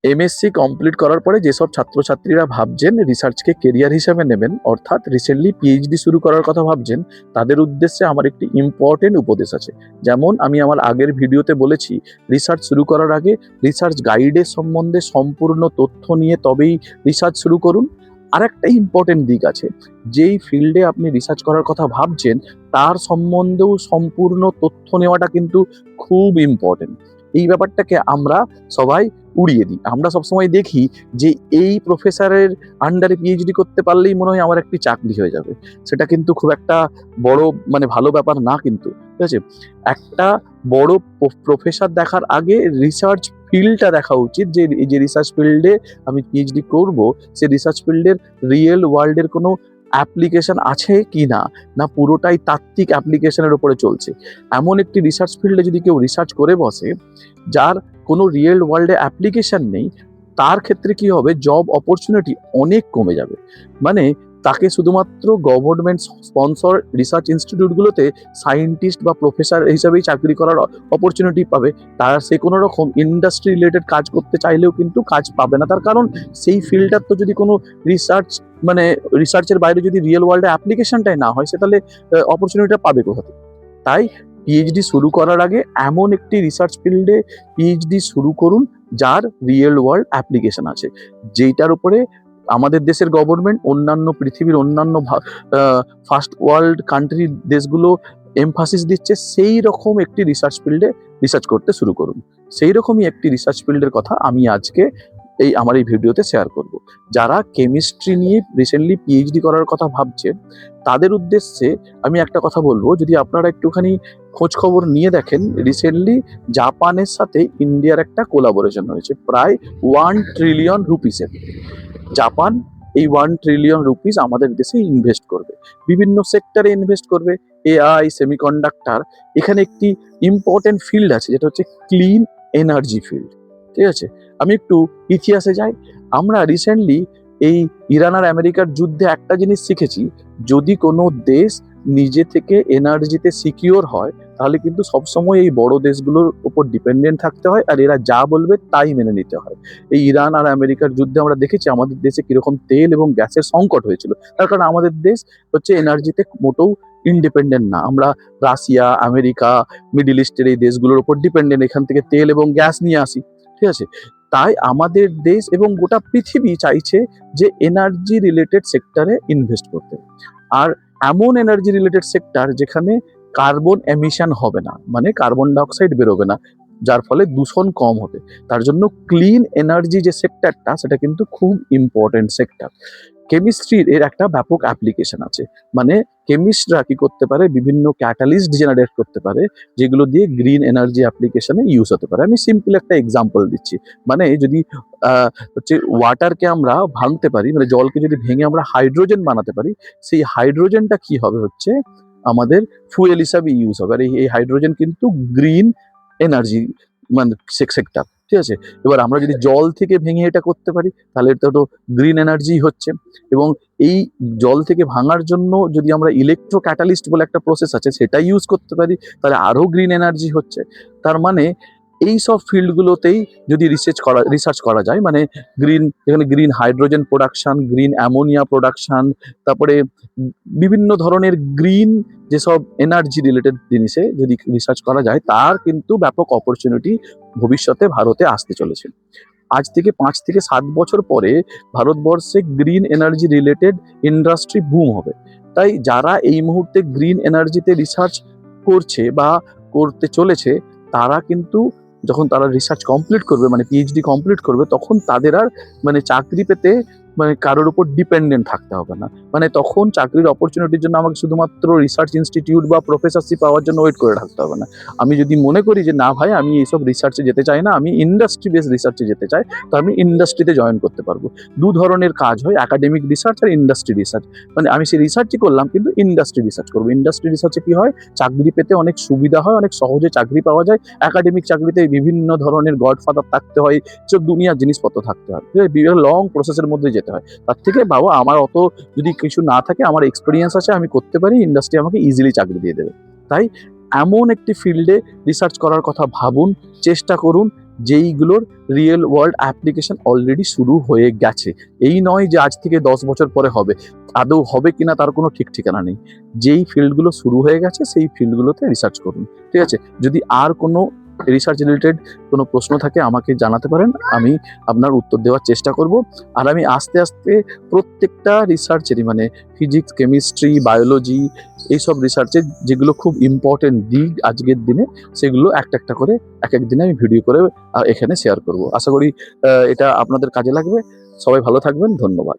MSc complete করার পরে যেসব ছাত্রছাত্রীরা ভাবছেন রিসার্চকে কেরিয়ার হিসেবে নেবেন, অর্থাৎ রিসেন্টলি পিএইচডি শুরু করার কথা ভাবছেন, তাদের উদ্দেশ্যে আমার একটি ইম্পর্টেন্ট উপদেশ আছে। যেমন আমি আমার আগের ভিডিওতে বলেছি, রিসার্চ শুরু করার আগে রিসার্চ গাইডের সম্বন্ধে সম্পূর্ণ তথ্য নিয়ে তবেই রিসার্চ শুরু করুন। আর একটা ইম্পর্টেন্ট দিক আছে, যেই ফিল্ডে আপনি রিসার্চ করার কথা ভাবছেন তার সম্বন্ধেও সম্পূর্ণ তথ্য নেওয়াটা কিন্তু খুব ইম্পর্টেন্ট। এই ব্যাপারটাকে আমরা সবাই উড়িয়ে দিই। আমরা সবসময় দেখি যে এই প্রফেসরের আন্ডারে পিএইচডি করতে পারলেই মনে হয় আমার একটি চাকরি হয়ে যাবে। সেটা কিন্তু খুব একটা বড় ভালো ব্যাপার না কিন্তু। ঠিক আছে? একটা বড় প্রফেসর দেখার আগে রিসার্চ ফিল্ডটা দেখা উচিত, যে এই যে রিসার্চ ফিল্ডে আমি পিএইচডি করব, সে রিসার্চ ফিল্ডের রিয়েল ওয়ার্ল্ডের কোনো অ্যাপ্লিকেশন আছে কি না, না পুরোটাই তাত্ত্বিক অ্যাপ্লিকেশনের উপরে চলছে। এমন একটি রিসার্চ ফিল্ডে যদি কেউ রিসার্চ করে বসে যার কোনো রিয়েল ওয়ার্ল্ডে অ্যাপ্লিকেশন নেই, তার ক্ষেত্রে কি হবে, জব অপরচুনিটি অনেক কমে যাবে। মানে তাকে শুধুমাত্র গভর্নমেন্ট স্পন্সর রিসার্চ ইনস্টিটিউটগুলোতে সায়েন্টিস্ট বা প্রফেসর হিসাবেই চাকরি করার অপরচুনিটি পাবে। সে কোনো রকম ইন্ডাস্ট্রি রিলেটেড কাজ করতে চাইলেও কিন্তু কাজ পাবে না। তার কারণ সেই ফিল্ডটার তো যদি কোনো রিসার্চ রিসার্চের বাইরে যদি রিয়েল ওয়ার্ল্ডে অ্যাপ্লিকেশনটাই না হয়, সে তাহলে অপরচুনিটিটা পাবে কোথা থেকে? তাই পিএইচডি শুরু করার আগে এমন একটি রিসার্চ ফিল্ডে পিএইচডি শুরু করুন যার রিয়েল ওয়ার্ল্ড অ্যাপ্লিকেশন আছে, যেটার উপরে আমাদের দেশের গভর্নমেন্ট, অন্যান্য পৃথিবীর অন্যান্য ফার্স্ট ওয়ার্ল্ড কান্ট্রি দেশগুলো এমফাসিস দিচ্ছে। সেই রকম একটি রিসার্চ ফিল্ডে রিসার্চ করতে শুরু করুন। সেই রকমই একটি রিসার্চ ফিল্ডের কথা আমি আজকে আমার এই ভিডিওতে শেয়ার করব। যারা কেমিস্ট্রি নিয়ে রিসেন্টলি পিএইচডি করার কথা ভাবছে, তাদের উদ্দেশ্যে আমি একটা কথা বলবো, যদি আপনারা একটুখানি খোঁজ খবর নিয়ে দেখেন, রিসেন্টলি জাপানের সাথে ইন্ডিয়ার একটা কোলাবোরেশন হয়েছে প্রায় 1 ট্রিলিয়ন রুপিসের। জাপান এই 1 ট্রিলিয়ন রুপিস আমাদের দেশে ইনভেস্ট করবে, বিভিন্ন সেক্টরে ইনভেস্ট করবে। এআই, সেমিকন্ডাক্টর, এখানে একটি ইম্পর্টেন্ট ফিল্ড আছে যেটা হচ্ছে ক্লিন এনার্জি ফিল্ড। ঠিক আছে? আমি একটু ইতিহাসে যাই। আমরা রিসেন্টলি এই ইরান আর আমেরিকার যুদ্ধে একটা জিনিস শিখেছি, যদি কোনো দেশ নিজে থেকে এনার্জিতে সিকিওর হয়, তাহলে কিন্তু সবসময় এই বড় দেশগুলোর উপর ডিপেন্ডেন্ট থাকতে হয়, আর এরা যা বলবে তাই মেনে নিতে হয়। এই ইরান আর আমেরিকার যুদ্ধে আমরা দেখেছি আমাদের দেশে কিরকম তেল এবং গ্যাসের সংকট হয়েছিল। তার কারণ আমাদের দেশ হচ্ছে এনার্জিতে মোটেও ইন্ডিপেন্ডেন্ট না। আমরা রাশিয়া, আমেরিকা, মিডল ইস্টের এই দেশগুলোর উপর ডিপেন্ডেন্ট, এখান থেকে তেল এবং গ্যাস নিয়ে আসি। ঠিক আছে? তাই আমাদের দেশ এবং গোটা পৃথিবী চাইছে যে এনার্জি রিলেটেড সেক্টরে ইনভেস্ট করতে। আর এমন এনার্জি রিলেটেড সেক্টর যেখানে কার্বন এমিশন হবে না, মানে কার্বন ডাইঅক্সাইড বেরোবে না, যার ফলে দূষণ কম হবে। তার জন্য ক্লিন এনার্জি যে সেক্টরটা, সেটা কিন্তু খুব ইম্পর্টেন্ট সেক্টর। কেমিস্ট্রির এর একটা ব্যাপক অ্যাপ্লিকেশন আছে। মানে কেমিস্টরা কি করতে পারে, বিভিন্ন ক্যাটালিস্ট জেনারেট করতে পারে, যেগুলো দিয়ে গ্রিন এনার্জি অ্যাপ্লিকেশনে ইউজ হতে পারে। আমি সিম্পল একটা এক্সাম্পল দিচ্ছি। মানে যদি হচ্ছে ওয়াটারকে আমরা ভাঙতে পারি, মানে জলকে যদি ভেঙে আমরা হাইড্রোজেন বানাতে পারি, সেই হাইড্রোজেনটা কি হবে, হচ্ছে আমাদের ফুয়েল হিসাবে ইউজ হবে। আর এই হাইড্রোজেন কিন্তু গ্রিন এনার্জি সেক্টর। ঠিক আছে? এবার আমরা যদি জল থেকে ভেঙে এটা করতে পারি, তাহলে এটা তো গ্রিন এনার্জি হচ্ছে। এবং এই জল থেকে ভাঙার জন্য যদি আমরা ইলেকট্রো ক্যাটালিস্ট বলে একটা প্রসেস আছে, সেটা ইউজ করতে পারি, তাহলে আরো গ্রিন এনার্জি হচ্ছে। তার মানে এই সব ফিল্ডগুলোতেই যদি রিসার্চ করা যায়, মানে এখানে green hydrogen production, green ammonia production, তারপরে বিভিন্ন ধরনের গ্রিন যেসব এনার্জি রিলেটেড জিনিসে যদি রিসার্চ করা যায়, তার কিন্তু ব্যাপক অপরচুনিটি ভবিষ্যতে ভারতে আসতে চলেছে। আজ থেকে 5 থেকে 7 বছর পরে ভারতবর্ষে green energy related industry broom হবে। তাই যারা এই মুহূর্তে গ্রিন এনার্জিতে রিসার্চ করছে বা করতে চলেছে, তারা কিন্তু যখন তারা রিসার্চ কমপ্লিট করবে, মানে পিএইচডি কমপ্লিট করবে, তখন তাদের আর চাকরি পেতে কারোর উপর ডিপেন্ডেন্ট থাকতে হবে না। মানে তখন চাকরির অপরচুনিটির জন্য আমাকে শুধুমাত্র রিসার্চ ইনস্টিটিউট বা প্রফেসরশিপ পাওয়ার জন্য ওয়েট করে থাকতে হবে না। আমি যদি মনে করি যে না ভাই, আমি এইসব রিসার্চে যেতে চাই না, আমি ইন্ডাস্ট্রি বেস রিসার্চে যেতে চাই, তো আমি ইন্ডাস্ট্রিতে জয়েন করতে পারবো। দু ধরনের কাজ হয়, একাডেমিক রিসার্চ আর ইন্ডাস্ট্রি রিসার্চ। মানে আমি সেই রিসার্চই করলাম, কিন্তু ইন্ডাস্ট্রি রিসার্চ করবো। ইন্ডাস্ট্রি রিসার্চে কি হয়, চাকরি পেতে অনেক সুবিধা হয়, অনেক সহজে চাকরি পাওয়া যায়। একাডেমিক চাকরিতে বিভিন্ন ধরনের গডফাদার থাকতে হয়, সব দুনিয়ার জিনিসপত্র থাকতে হয়, বিভিন্ন লং প্রসেসের মধ্যে যেতে হয়। তার থেকে বাবা, আমার অত যদি কিছু না থাকে, আমার এক্সপিরিয়েন্স আছে, আমি করতে পারি, ইন্ডাস্ট্রি আমাকে ইজিলি চাকরি দিয়ে দেবে। তাই এমন একটি ফিল্ডে রিসার্চ করার কথা ভাবুন, চেষ্টা করুন, যেইগুলোর রিয়েল ওয়ার্ল্ড অ্যাপ্লিকেশন অলরেডি শুরু হয়ে গেছে। এই নয় যে আজ থেকে 10 বছর পরে হবে, আদৌ হবে কিনা তার কোনো ঠিক ঠিকানা নেই। যেই ফিল্ডগুলো শুরু হয়ে গেছে সেই ফিল্ডগুলোতে রিসার্চ করুন, ঠিক আছে? যদি আর কোনো রিসার্চ রিলেটেড কোনো প্রশ্ন থাকে আমাকে জানাতে পারেন, আমি আপনার উত্তর দেওয়ার চেষ্টা করব। আর আমি আস্তে আস্তে প্রত্যেকটা রিসার্চেরই মানে ফিজিক্স, কেমিস্ট্রি, বায়োলজি এইসব রিসার্চের যেগুলো খুব ইম্পর্টেন্ট দিক আজকের দিনে, সেগুলো একটা একটা করে এক এক দিনে আমি ভিডিও করে এখানে শেয়ার করব। আশা করি এটা আপনাদের কাজে লাগবে। সবাই ভালো থাকবেন। ধন্যবাদ।